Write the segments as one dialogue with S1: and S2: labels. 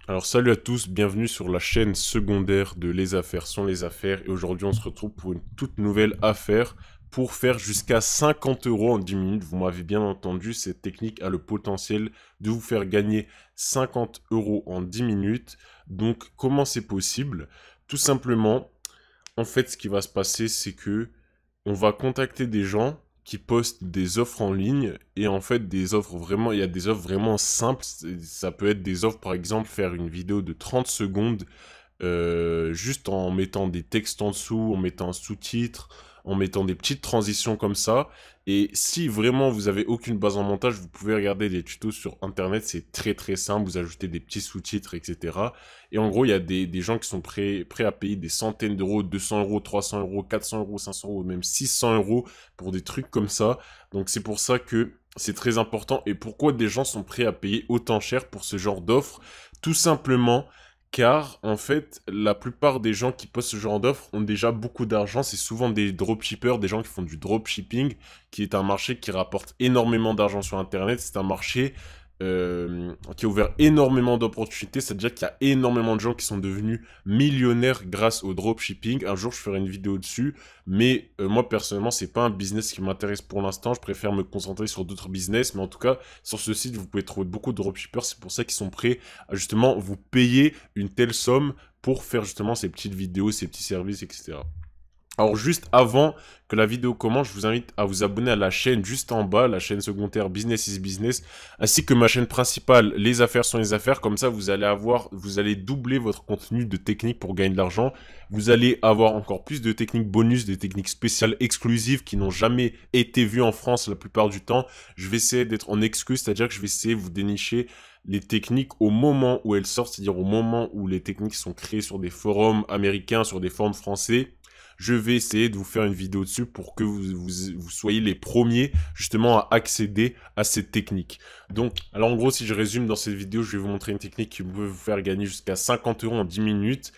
S1: Alors salut à tous, bienvenue sur la chaîne secondaire de Les Affaires sont les affaires et aujourd'hui on se retrouve pour une toute nouvelle affaire pour faire jusqu'à 50 euros en 10 minutes. Vous m'avez bien entendu, cette technique a le potentiel de vous faire gagner 50 euros en 10 minutes. Donc comment c'est possible? Tout simplement, en fait ce qui va se passer c'est que on va contacter des gens qui postent des offres en ligne et en fait des offres vraiment, il y a des offres vraiment simples. Ça peut être des offres par exemple faire une vidéo de 30 secondes juste en mettant des textes en dessous, en mettant un sous-titre, en mettant des petites transitions comme ça. Et si vraiment vous avez aucune base en montage, vous pouvez regarder des tutos sur internet, c'est très très simple, vous ajoutez des petits sous-titres, etc. Et en gros, il y a des gens qui sont prêts à payer des centaines d'euros, 200 euros, 300 euros, 400 euros, 500 euros, même 600 euros pour des trucs comme ça. Donc c'est pour ça que c'est très important. Et pourquoi des gens sont prêts à payer autant cher pour ce genre d'offre? Tout simplement car, en fait, la plupart des gens qui postent ce genre d'offres ont déjà beaucoup d'argent. C'est souvent des dropshippers, des gens qui font du dropshipping, qui est un marché qui rapporte énormément d'argent sur Internet. C'est un marché qui a ouvert énormément d'opportunités. C'est-à-dire qu'il y a énormément de gens qui sont devenus millionnaires grâce au dropshipping. Un jour, je ferai une vidéo dessus. Mais moi, personnellement, c'est pas un business qui m'intéresse pour l'instant. Je préfère me concentrer sur d'autres business. Mais en tout cas, sur ce site, vous pouvez trouver beaucoup de dropshippers. C'est pour ça qu'ils sont prêts à justement vous payer une telle somme pour faire justement ces petites vidéos, ces petits services, etc. Alors juste avant que la vidéo commence, je vous invite à vous abonner à la chaîne juste en bas, la chaîne secondaire Business is Business, ainsi que ma chaîne principale Les Affaires sont les affaires. Comme ça, vous allez doubler votre contenu de techniques pour gagner de l'argent. Vous allez avoir encore plus de techniques bonus, des techniques spéciales exclusives qui n'ont jamais été vues en France la plupart du temps. Je vais essayer d'être en excuse, c'est-à-dire que je vais essayer de vous dénicher les techniques au moment où elles sortent, c'est-à-dire au moment où les techniques sont créées sur des forums américains, sur des forums français. Je vais essayer de vous faire une vidéo dessus pour que vous soyez les premiers justement à accéder à cette technique. Donc, alors en gros, si je résume dans cette vidéo, je vais vous montrer une technique qui peut vous faire gagner jusqu'à 50 euros en 10 minutes.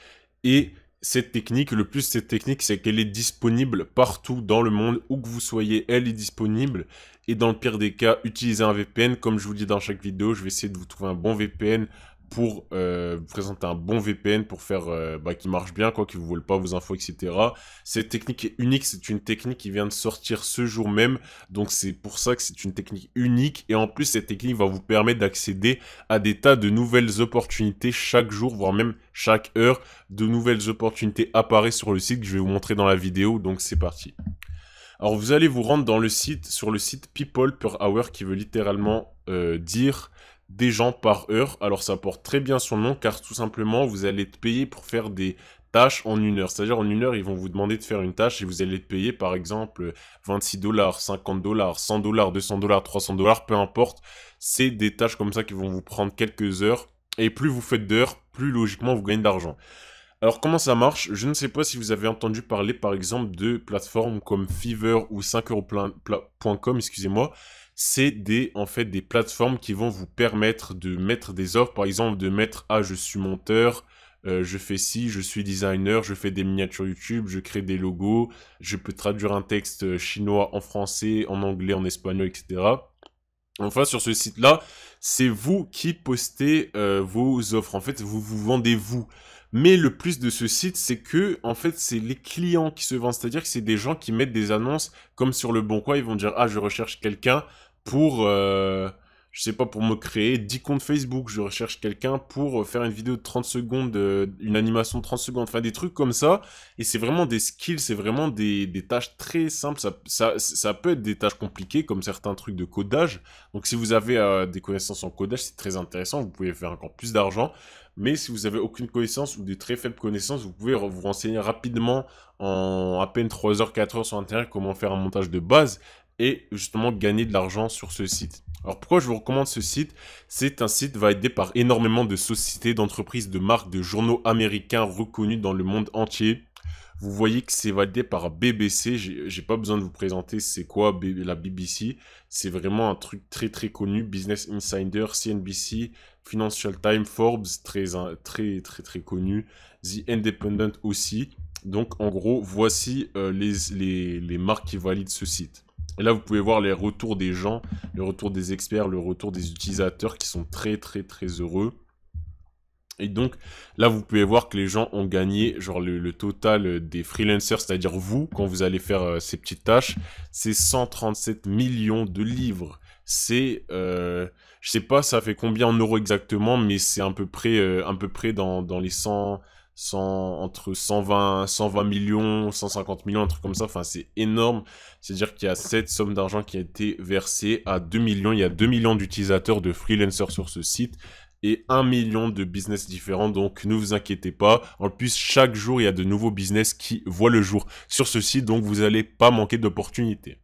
S1: Et cette technique, le plus de cette technique, c'est qu'elle est disponible partout dans le monde, où que vous soyez, elle est disponible. Et dans le pire des cas, utilisez un VPN. Comme je vous dis dans chaque vidéo, je vais essayer de vous trouver un bon VPN pour vous présenter un bon VPN pour faire qui marche bien, quoi, qui vous vole pas vos infos, etc. Cette technique est unique, c'est une technique qui vient de sortir ce jour même, donc c'est pour ça que c'est une technique unique, et en plus cette technique va vous permettre d'accéder à des tas de nouvelles opportunités chaque jour, voire même chaque heure, de nouvelles opportunités apparaissent sur le site que je vais vous montrer dans la vidéo, donc c'est parti. Alors vous allez vous rendre dans le site, sur le site People per Hour qui veut littéralement dire des gens par heure. Alors ça porte très bien son nom car tout simplement vous allez être payé pour faire des tâches en une heure. C'est-à-dire en une heure ils vont vous demander de faire une tâche et vous allez être payé par exemple 26 dollars, 50 dollars, 100 dollars, 200 dollars, 300 dollars, peu importe. C'est des tâches comme ça qui vont vous prendre quelques heures et plus vous faites d'heures, plus logiquement vous gagnez d'argent. Alors comment ça marche? Je ne sais pas si vous avez entendu parler par exemple de plateformes comme Fiverr ou 5euros.com, excusez-moi. C'est en fait des plateformes qui vont vous permettre de mettre des offres, par exemple de mettre ah je suis monteur, je fais ci, je suis designer, je fais des miniatures YouTube, je crée des logos, je peux traduire un texte chinois en français, en anglais, en espagnol, etc. Enfin, sur ce site-là, c'est vous qui postez vos offres. En fait, vous vous vendez vous. Mais le plus de ce site, c'est que, en fait, c'est les clients qui se vendent. C'est-à-dire que c'est des gens qui mettent des annonces comme sur le Bon Coin. Ils vont dire, ah, je recherche quelqu'un pour, je sais pas, pour me créer 10 comptes Facebook. Je recherche quelqu'un pour faire une vidéo de 30 secondes, une animation de 30 secondes. Enfin, des trucs comme ça. Et c'est vraiment des skills, c'est vraiment des tâches très simples. Ça peut être des tâches compliquées, comme certains trucs de codage. Donc si vous avez des connaissances en codage, c'est très intéressant, vous pouvez faire encore plus d'argent. Mais si vous avez aucune connaissance ou des très faibles connaissances, vous pouvez vous renseigner rapidement en à peine 3 heures, 4 heures sur Internet comment faire un montage de base et justement gagner de l'argent sur ce site. Alors pourquoi je vous recommande ce site? C'est un site validé par énormément de sociétés, d'entreprises, de marques, de journaux américains reconnus dans le monde entier. Vous voyez que c'est validé par BBC. J'ai pas besoin de vous présenter c'est quoi la BBC. C'est vraiment un truc très très connu. Business Insider, CNBC, Financial Times, Forbes, très connu. The Independent aussi. Donc en gros, voici les marques qui valident ce site. Et là, vous pouvez voir les retours des gens, le retour des experts, le retour des utilisateurs qui sont très heureux. Et donc, là, vous pouvez voir que les gens ont gagné, genre le total des freelancers, c'est-à-dire vous, quand vous allez faire ces petites tâches, c'est 137 millions de livres. C'est, je sais pas, ça fait combien en euros exactement, mais c'est à peu près dans les 100, entre 120 millions, 150 millions, un truc comme ça. Enfin, c'est énorme. C'est-à-dire qu'il y a cette somme d'argent qui a été versée à 2 millions. Il y a 2 millions d'utilisateurs de freelancers sur ce site et 1 million de business différents, donc ne vous inquiétez pas. En plus, chaque jour, il y a de nouveaux business qui voient le jour sur ce site, donc vous n'allez pas manquer d'opportunités.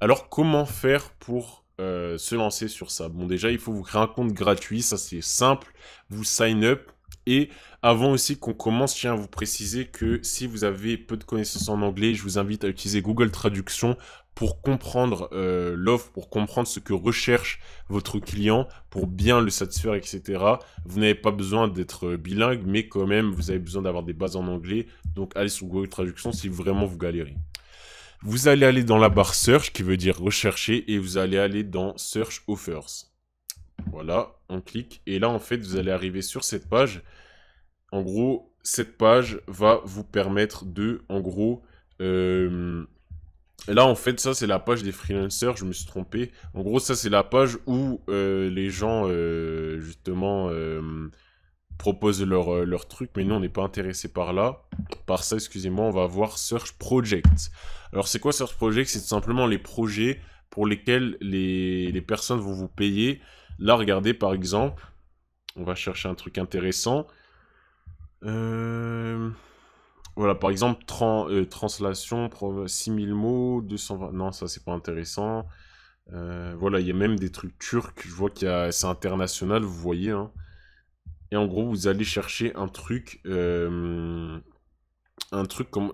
S1: Alors, comment faire pour se lancer sur ça? Bon, déjà, il faut vous créer un compte gratuit, ça c'est simple, vous sign up. Et avant aussi qu'on commence, je tiens à vous préciser que si vous avez peu de connaissances en anglais, je vous invite à utiliser Google Traduction pour comprendre l'offre, pour comprendre ce que recherche votre client, pour bien le satisfaire, etc. Vous n'avez pas besoin d'être bilingue, mais quand même, vous avez besoin d'avoir des bases en anglais. Donc, allez sur Google Traduction si vraiment vous galérez. Vous allez aller dans la barre Search, qui veut dire rechercher, et vous allez aller dans Search Offers. Voilà, on clique, et là, en fait, vous allez arriver sur cette page. En gros, cette page va vous permettre de, en gros, là, en fait, ça, c'est la page des freelancers, je me suis trompé. En gros, ça, c'est la page où les gens, justement, proposent leur truc, mais nous, on n'est pas intéressé par là. Par ça, excusez-moi, on va voir Search Project. Alors, c'est quoi Search Project? C'est tout simplement les projets pour lesquels les personnes vont vous payer. Là, regardez, par exemple, on va chercher un truc intéressant. Voilà, par exemple, translation, 6000 mots, 220... Non, ça, c'est pas intéressant. Voilà, il y a même des trucs turcs. Je vois c'est international, vous voyez. Hein. Et en gros, vous allez chercher un truc comme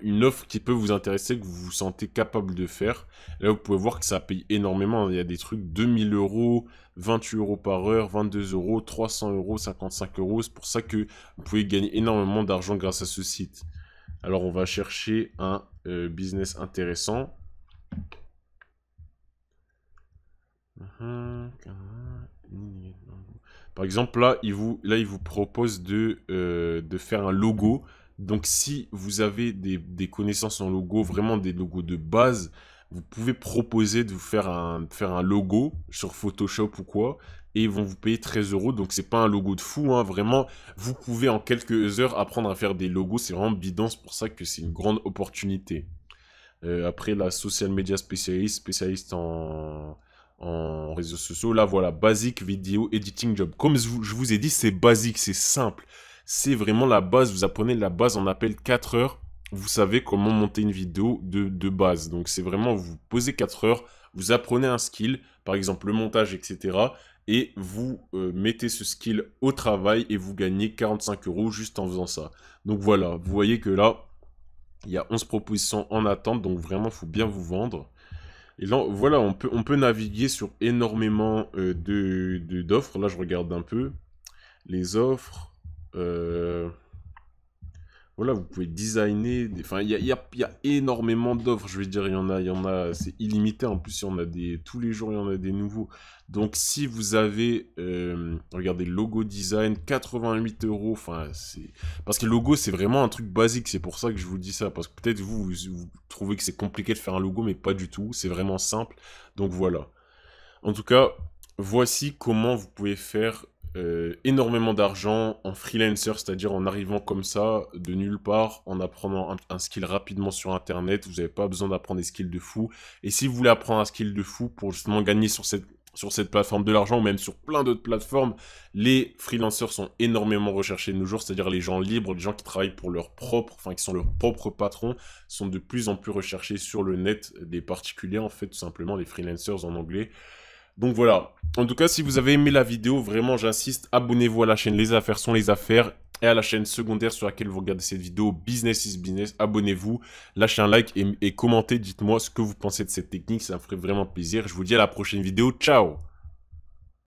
S1: une offre qui peut vous intéresser, que vous vous sentez capable de faire. Là, vous pouvez voir que ça paye énormément. Il y a des trucs 2000 euros, 28 euros par heure, 22 euros, 300 euros, 55 euros. C'est pour ça que vous pouvez gagner énormément d'argent grâce à ce site. Alors, on va chercher un business intéressant. Par exemple, là, il vous propose de faire un logo. Donc, si vous avez des connaissances en logo, vraiment des logos de base, vous pouvez proposer de vous faire un logo sur Photoshop ou quoi. Et ils vont vous payer 13 euros. Donc, c'est pas un logo de fou. Hein, vraiment, vous pouvez en quelques heures apprendre à faire des logos. C'est vraiment bidon. C'est pour ça que c'est une grande opportunité. Après, la social media spécialiste en réseaux sociaux. Là, voilà, Basic Video Editing Job. Comme je vous ai dit, c'est basique, c'est simple. C'est vraiment la base. Vous apprenez la base, on appelle 4 heures. Vous savez comment monter une vidéo de base. Donc, c'est vraiment, vous posez 4 heures, vous apprenez un skill, par exemple le montage, etc. Et vous mettez ce skill au travail et vous gagnez 45 euros juste en faisant ça. Donc, voilà, vous voyez que là, il y a 11 propositions en attente. Donc, vraiment, il faut bien vous vendre. Et là, voilà, on peut naviguer sur énormément d'offres. Là, je regarde un peu les offres. Voilà, vous pouvez designer. Enfin, il y a énormément d'offres. Je veux dire, il y en a, c'est illimité. En plus, il y en a tous les jours, il y en a des nouveaux. Donc, si vous avez, regardez, logo design, 88 euros. Enfin, parce que le logo, c'est vraiment un truc basique. C'est pour ça que je vous dis ça. Parce que peut-être vous trouvez que c'est compliqué de faire un logo, mais pas du tout. C'est vraiment simple. Donc, voilà. En tout cas, voici comment vous pouvez faire énormément d'argent en freelancer, c'est-à-dire en arrivant comme ça, de nulle part, en apprenant un skill rapidement sur Internet. Vous n'avez pas besoin d'apprendre des skills de fou. Et si vous voulez apprendre un skill de fou pour justement gagner sur cette plateforme de l'argent, ou même sur plein d'autres plateformes, les freelancers sont énormément recherchés de nos jours, c'est-à-dire les gens libres, les gens qui travaillent pour qui sont leurs propres patrons, sont de plus en plus recherchés sur le net, des particuliers, en fait, tout simplement, les freelancers en anglais. Donc voilà, en tout cas, si vous avez aimé la vidéo, vraiment, j'insiste, abonnez-vous à la chaîne Les Affaires sont les affaires et à la chaîne secondaire sur laquelle vous regardez cette vidéo, Business is Business. Abonnez-vous, lâchez un like et commentez, dites-moi ce que vous pensez de cette technique, ça me ferait vraiment plaisir. Je vous dis à la prochaine vidéo, ciao!